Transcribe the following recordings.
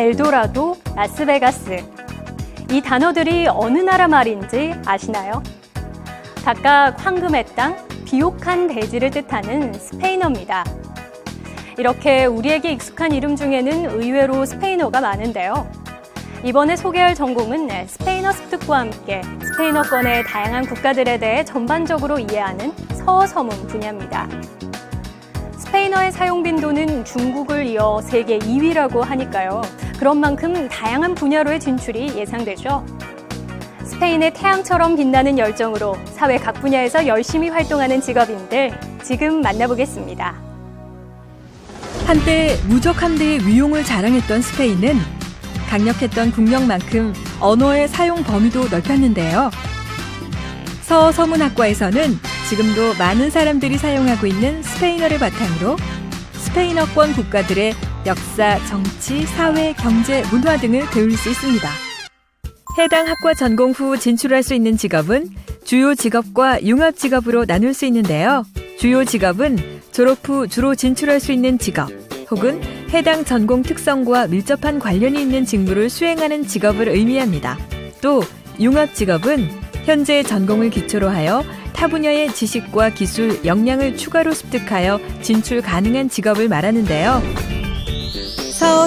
엘도라도, 라스베가스. 이 단어들이 어느 나라 말인지 아시나요? 각각 황금의 땅, 비옥한 대지를 뜻하는 스페인어입니다. 이렇게 우리에게 익숙한 이름 중에는 의외로 스페인어가 많은데요. 이번에 소개할 전공은 스페인어 습득과 함께 스페인어권의 다양한 국가들에 대해 전반적으로 이해하는 서서문 분야입니다. 스페인어의 사용 빈도는 중국을 이어 세계 2위라고 하니까요. 그런 만큼 다양한 분야로의 진출이 예상되죠. 스페인의 태양처럼 빛나는 열정으로 사회 각 분야에서 열심히 활동하는 직업인들 지금 만나보겠습니다. 한때 무적함대의 위용을 자랑했던 스페인은 강력했던 국력만큼 언어의 사용 범위도 넓혔는데요. 서서문학과에서는 지금도 많은 사람들이 사용하고 있는 스페인어를 바탕으로 스페인어권 국가들의 역사, 정치, 사회, 경제, 문화 등을 배울 수 있습니다. 해당 학과 전공 후 진출할 수 있는 직업은 주요 직업과 융합 직업으로 나눌 수 있는데요. 주요 직업은 졸업 후 주로 진출할 수 있는 직업, 혹은 해당 전공 특성과 밀접한 관련이 있는 직무를 수행하는 직업을 의미합니다. 또 융합 직업은 현재 전공을 기초로 하여 타 분야의 지식과 기술, 역량을 추가로 습득하여 진출 가능한 직업을 말하는데요.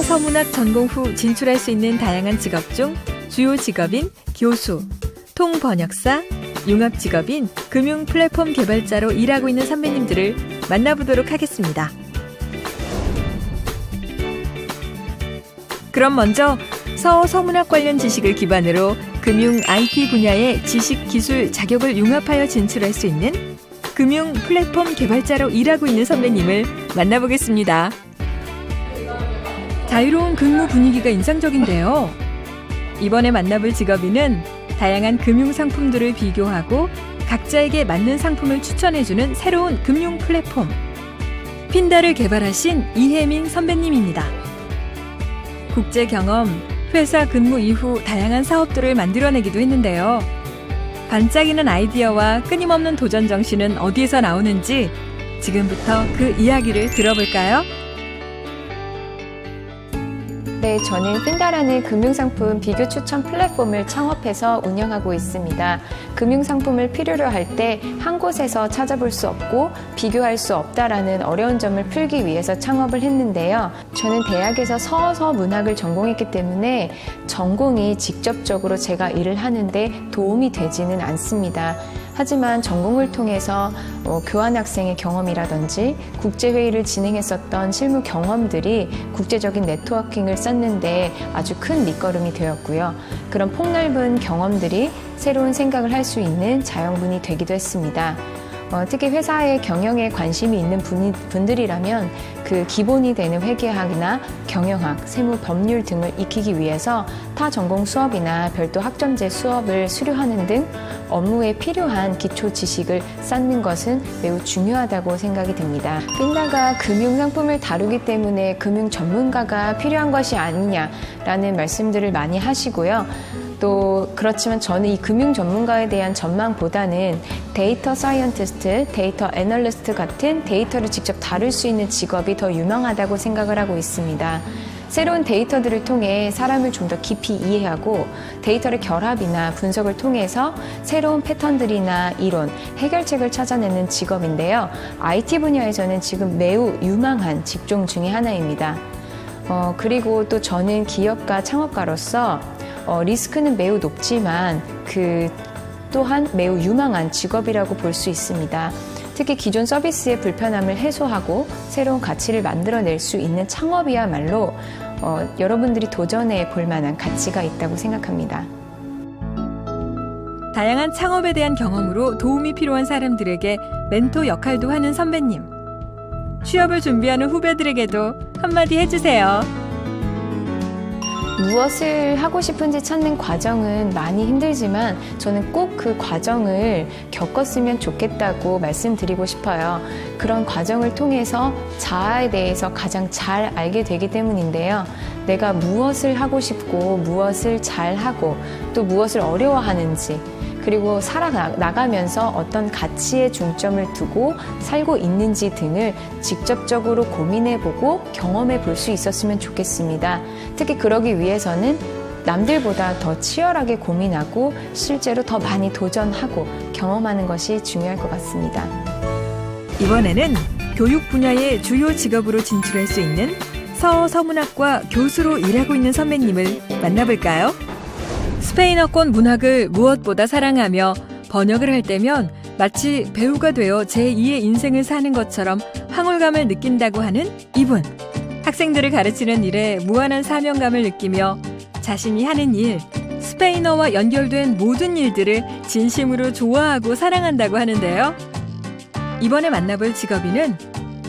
서문학 전공 후 진출할 수 있는 다양한 직업 중 주요 직업인 교수, 통번역사, 융합 직업인 금융 플랫폼 개발자로 일하고 있는 선배님들을 만나보도록 하겠습니다. 그럼 먼저 서문학 관련 지식을 기반으로 금융 IT 분야의 지식, 기술, 자격을 융합하여 진출할 수 있는 금융 플랫폼 개발자로 일하고 있는 선배님을 만나보겠습니다. 자유로운 근무 분위기가 인상적인데요. 이번에 만나볼 직업인은 다양한 금융 상품들을 비교하고 각자에게 맞는 상품을 추천해주는 새로운 금융 플랫폼 핀다를 개발하신 이혜민 선배님입니다. 국제 경험, 회사 근무 이후 다양한 사업들을 만들어내기도 했는데요. 반짝이는 아이디어와 끊임없는 도전 정신은 어디에서 나오는지 지금부터 그 이야기를 들어볼까요? 네, 저는 핀다라는 금융상품 비교 추천 플랫폼을 창업해서 운영하고 있습니다. 금융상품을 필요로 할 때 한 곳에서 찾아볼 수 없고 비교할 수 없다라는 어려운 점을 풀기 위해서 창업을 했는데요. 저는 대학에서 서문학을 전공했기 때문에 전공이 직접적으로 제가 일을 하는데 도움이 되지는 않습니다. 하지만 전공을 통해서 교환학생의 경험이라든지 국제회의를 진행했었던 실무 경험들이 국제적인 네트워킹을 쌓는데 아주 큰 밑거름이 되었고요. 그런 폭넓은 경험들이 새로운 생각을 할 수 있는 자양분이 되기도 했습니다. 특히 회사의 경영에 관심이 있는 분들이라면 그 기본이 되는 회계학이나 경영학, 세무, 법률 등을 익히기 위해서 타 전공 수업이나 별도 학점제 수업을 수료하는 등 업무에 필요한 기초 지식을 쌓는 것은 매우 중요하다고 생각이 됩니다. 핀다가 금융 상품을 다루기 때문에 금융 전문가가 필요한 것이 아니냐라는 말씀들을 많이 하시고요. 또 그렇지만 저는 이 금융 전문가에 대한 전망보다는 데이터 사이언티스트, 데이터 애널리스트 같은 데이터를 직접 다룰 수 있는 직업이 더 유망하다고 생각을 하고 있습니다. 새로운 데이터들을 통해 사람을 좀 더 깊이 이해하고 데이터의 결합이나 분석을 통해서 새로운 패턴들이나 이론, 해결책을 찾아내는 직업인데요. IT 분야에서는 지금 매우 유망한 직종 중에 하나입니다. 그리고 또 저는 기업가 창업가로서 리스크는 매우 높지만 또한 매우 유망한 직업이라고 볼 수 있습니다. 특히 기존 서비스의 불편함을 해소하고 새로운 가치를 만들어낼 수 있는 창업이야말로 여러분들이 도전해 볼 만한 가치가 있다고 생각합니다. 다양한 창업에 대한 경험으로 도움이 필요한 사람들에게 멘토 역할도 하는 선배님. 취업을 준비하는 후배들에게도 한마디 해주세요. 무엇을 하고 싶은지 찾는 과정은 많이 힘들지만 저는 꼭 그 과정을 겪었으면 좋겠다고 말씀드리고 싶어요. 그런 과정을 통해서 자아에 대해서 가장 잘 알게 되기 때문인데요. 내가 무엇을 하고 싶고 무엇을 잘하고 또 무엇을 어려워하는지 그리고 살아나가면서 어떤 가치에 중점을 두고 살고 있는지 등을 직접적으로 고민해보고 경험해볼 수 있었으면 좋겠습니다. 특히 그러기 위해서는 남들보다 더 치열하게 고민하고 실제로 더 많이 도전하고 경험하는 것이 중요할 것 같습니다. 이번에는 교육 분야의 주요 직업으로 진출할 수 있는 서문학과 교수로 일하고 있는 선배님을 만나볼까요? 스페인어권 문학을 무엇보다 사랑하며 번역을 할 때면 마치 배우가 되어 제2의 인생을 사는 것처럼 황홀감을 느낀다고 하는 이분. 학생들을 가르치는 일에 무한한 사명감을 느끼며 자신이 하는 일, 스페인어와 연결된 모든 일들을 진심으로 좋아하고 사랑한다고 하는데요. 이번에 만나볼 직업인은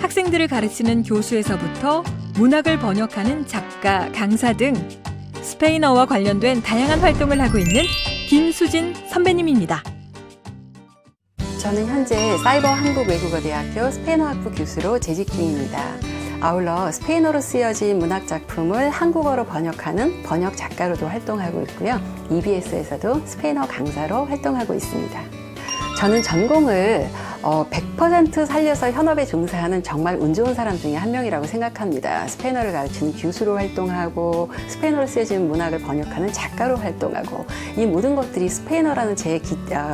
학생들을 가르치는 교수에서부터 문학을 번역하는 작가, 강사 등 스페인어와 관련된 다양한 활동을 하고 있는 김수진 선배님입니다. 저는 현재 사이버 한국외국어대학교 스페인어학부 교수로 재직 중입니다. 아울러 스페인어로 쓰여진 문학 작품을 한국어로 번역하는 번역 작가로도 활동하고 있고요. EBS에서도 스페인어 강사로 활동하고 있습니다. 저는 전공을 100% 살려서 현업에 종사하는 정말 운 좋은 사람 중에 한 명이라고 생각합니다. 스페인어를 가르치는 교수로 활동하고 스페인어로 쓰여진 문학을 번역하는 작가로 활동하고 이 모든 것들이 스페인어라는 제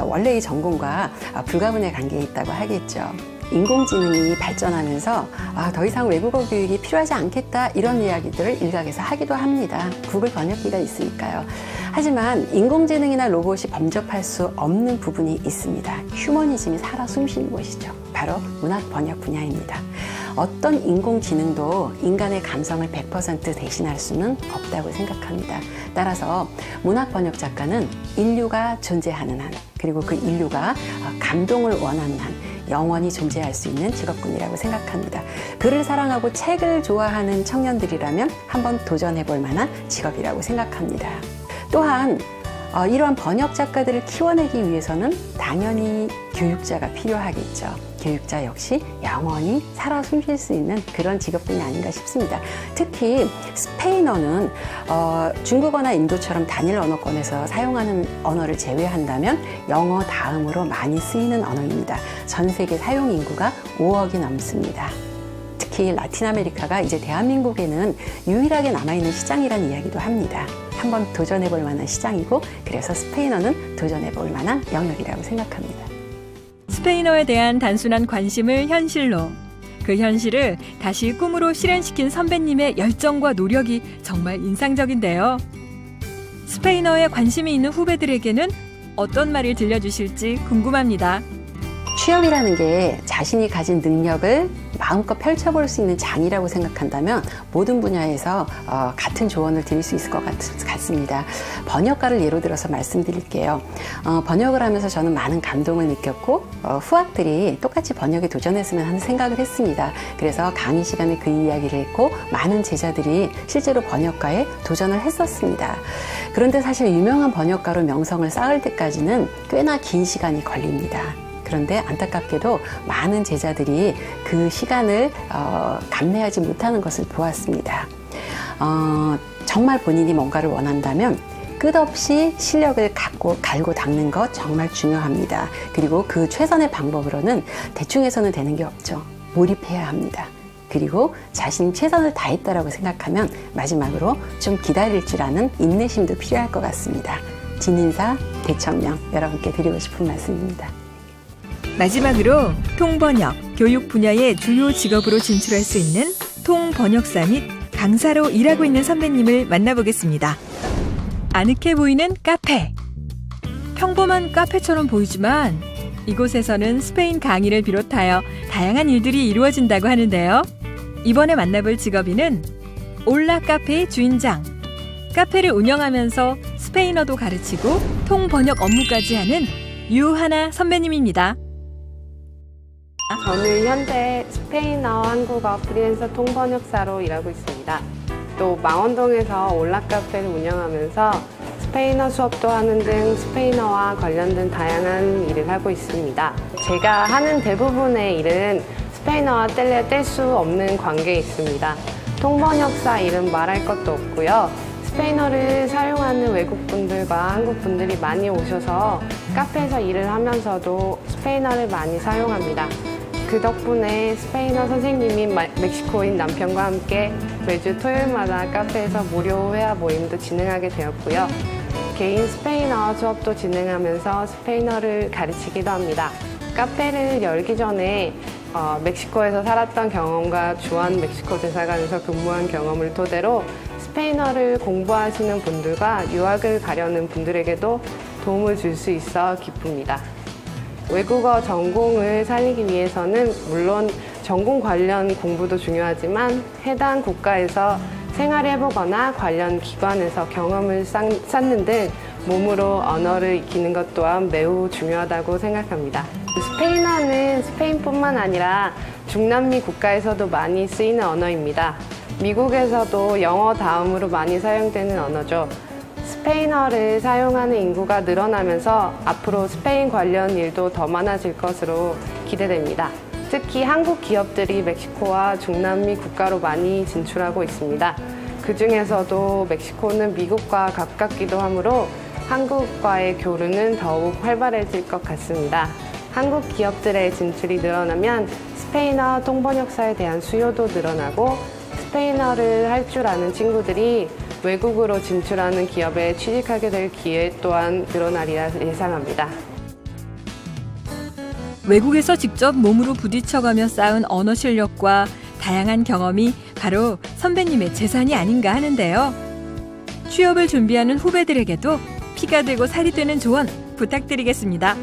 원래의 전공과 불가분의 관계에 있다고 하겠죠. 인공지능이 발전하면서 더 이상 외국어 교육이 필요하지 않겠다 이런 이야기들을 일각에서 하기도 합니다. 구글 번역기가 있으니까요. 하지만 인공지능이나 로봇이 범접할 수 없는 부분이 있습니다. 휴머니즘이 살아 숨쉬는 곳이죠. 바로 문학 번역 분야입니다. 어떤 인공지능도 인간의 감성을 100% 대신할 수는 없다고 생각합니다. 따라서 문학 번역 작가는 인류가 존재하는 한, 그리고 그 인류가 감동을 원하는 한 영원히 존재할 수 있는 직업군이라고 생각합니다. 글을 사랑하고 책을 좋아하는 청년들이라면 한번 도전해 볼 만한 직업이라고 생각합니다. 또한 이러한 번역 작가들을 키워내기 위해서는 당연히 교육자가 필요하겠죠. 교육자 역시 영원히 살아 숨쉴 수 있는 그런 직업군이 아닌가 싶습니다. 특히 스페인어는 중국어나 인도처럼 단일 언어권에서 사용하는 언어를 제외한다면 영어 다음으로 많이 쓰이는 언어입니다. 전 세계 사용 인구가 5억이 넘습니다. 특히 라틴 아메리카가 이제 대한민국에는 유일하게 남아있는 시장이라는 이야기도 합니다. 한번 도전해볼 만한 시장이고 그래서 스페인어는 도전해볼 만한 영역이라고 생각합니다. 스페인어에 대한 단순한 관심을 현실로, 그 현실을 다시 꿈으로 실현시킨 선배님의 열정과 노력이 정말 인상적인데요. 스페인어에 관심이 있는 후배들에게는 어떤 말을 들려주실지 궁금합니다. 취업이라는 게 자신이 가진 능력을 마음껏 펼쳐볼 수 있는 장이라고 생각한다면 모든 분야에서 같은 조언을 드릴 수 있을 것 같습니다. 번역가를 예로 들어서 말씀드릴게요. 번역을 하면서 저는 많은 감동을 느꼈고 후학들이 똑같이 번역에 도전했으면 하는 생각을 했습니다. 그래서 강의 시간에 그 이야기를 했고 많은 제자들이 실제로 번역가에 도전을 했었습니다. 그런데 사실 유명한 번역가로 명성을 쌓을 때까지는 꽤나 긴 시간이 걸립니다. 그런데 안타깝게도 많은 제자들이 그 시간을 감내하지 못하는 것을 보았습니다. 정말 본인이 뭔가를 원한다면 끝없이 실력을 갈고 닦는 것 정말 중요합니다. 그리고 그 최선의 방법으로는 대충 해서는 되는 게 없죠. 몰입해야 합니다. 그리고 자신이 최선을 다했다라고 생각하면 마지막으로 좀 기다릴 줄 아는 인내심도 필요할 것 같습니다. 진인사 대천명 여러분께 드리고 싶은 말씀입니다. 마지막으로 통번역, 교육 분야의 주요 직업으로 진출할 수 있는 통번역사 및 강사로 일하고 있는 선배님을 만나보겠습니다. 아늑해 보이는 카페. 평범한 카페처럼 보이지만 이곳에서는 스페인 강의를 비롯하여 다양한 일들이 이루어진다고 하는데요. 이번에 만나볼 직업인은 올라 카페의 주인장. 카페를 운영하면서 스페인어도 가르치고 통번역 업무까지 하는 유하나 선배님입니다. 저는 현재 스페인어, 한국어 프리랜서 통번역사로 일하고 있습니다. 또 망원동에서 올라카페를 운영하면서 스페인어 수업도 하는 등 스페인어와 관련된 다양한 일을 하고 있습니다. 제가 하는 대부분의 일은 스페인어와 뗄 수 없는 관계에 있습니다. 통번역사 일은 말할 것도 없고요. 스페인어를 사용하는 외국분들과 한국분들이 많이 오셔서 카페에서 일을 하면서도 스페인어를 많이 사용합니다. 그 덕분에 스페인어 선생님인 멕시코인 남편과 함께 매주 토요일마다 카페에서 무료 회화 모임도 진행하게 되었고요. 개인 스페인어 수업도 진행하면서 스페인어를 가르치기도 합니다. 카페를 열기 전에 멕시코에서 살았던 경험과 주한 멕시코 대사관에서 근무한 경험을 토대로 스페인어를 공부하시는 분들과 유학을 가려는 분들에게도 도움을 줄 수 있어 기쁩니다. 외국어 전공을 살리기 위해서는 물론 전공 관련 공부도 중요하지만 해당 국가에서 생활해보거나 관련 기관에서 경험을 쌓는 등 몸으로 언어를 익히는 것 또한 매우 중요하다고 생각합니다. 스페인어는 스페인뿐만 아니라 중남미 국가에서도 많이 쓰이는 언어입니다. 미국에서도 영어 다음으로 많이 사용되는 언어죠. 스페인어를 사용하는 인구가 늘어나면서 앞으로 스페인 관련 일도 더 많아질 것으로 기대됩니다. 특히 한국 기업들이 멕시코와 중남미 국가로 많이 진출하고 있습니다. 그 중에서도 멕시코는 미국과 가깝기도 하므로 한국과의 교류는 더욱 활발해질 것 같습니다. 한국 기업들의 진출이 늘어나면 스페인어 통번역사에 대한 수요도 늘어나고 스페인어를 할 줄 아는 친구들이 외국으로 진출하는 기업에 취직하게 될 기회 또한 늘어나리라 예상합니다. 외국에서 직접 몸으로 부딪혀가며 쌓은 언어 실력과 다양한 경험이 바로 선배님의 재산이 아닌가 하는데요. 취업을 준비하는 후배들에게도 피가 되고 살이 되는 조언 부탁드리겠습니다.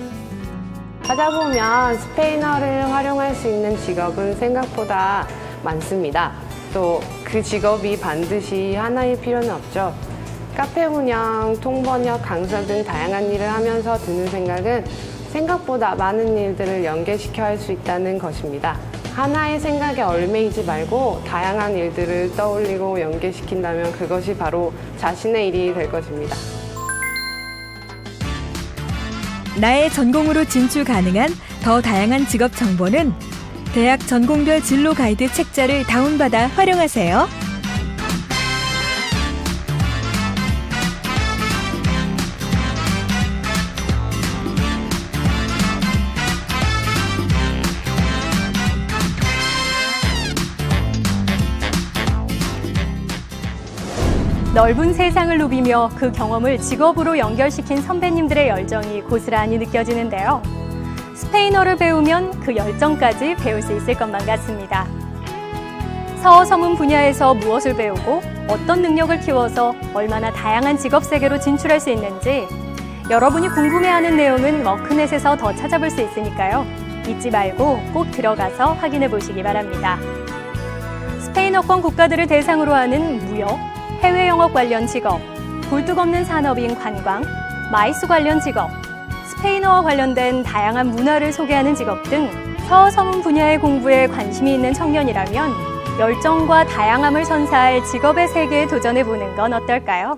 찾아보면 스페인어를 활용할 수 있는 직업은 생각보다 많습니다. 또 그 직업이 반드시 하나일 필요는 없죠. 카페 운영, 통번역, 강사 등 다양한 일을 하면서 드는 생각은 생각보다 많은 일들을 연계시켜 할 수 있다는 것입니다. 하나의 생각에 얽매이지 말고 다양한 일들을 떠올리고 연계시킨다면 그것이 바로 자신의 일이 될 것입니다. 나의 전공으로 진출 가능한 더 다양한 직업 정보는 대학 전공별 진로 가이드 책자를 다운받아 활용하세요. 넓은 세상을 누비며 그 경험을 직업으로 연결시킨 선배님들의 열정이 고스란히 느껴지는데요. 스페인어를 배우면 그 열정까지 배울 수 있을 것만 같습니다. 서서문 분야에서 무엇을 배우고 어떤 능력을 키워서 얼마나 다양한 직업 세계로 진출할 수 있는지 여러분이 궁금해하는 내용은 머크넷에서 더 찾아볼 수 있으니까요. 잊지 말고 꼭 들어가서 확인해 보시기 바랍니다. 스페인어권 국가들을 대상으로 하는 무역, 해외 영업 관련 직업, 굴뚝 없는 산업인 관광, 마이스 관련 직업, 스페인어와 관련된 다양한 문화를 소개하는 직업 등 서서문 분야의 공부에 관심이 있는 청년이라면 열정과 다양함을 선사할 직업의 세계에 도전해보는 건 어떨까요?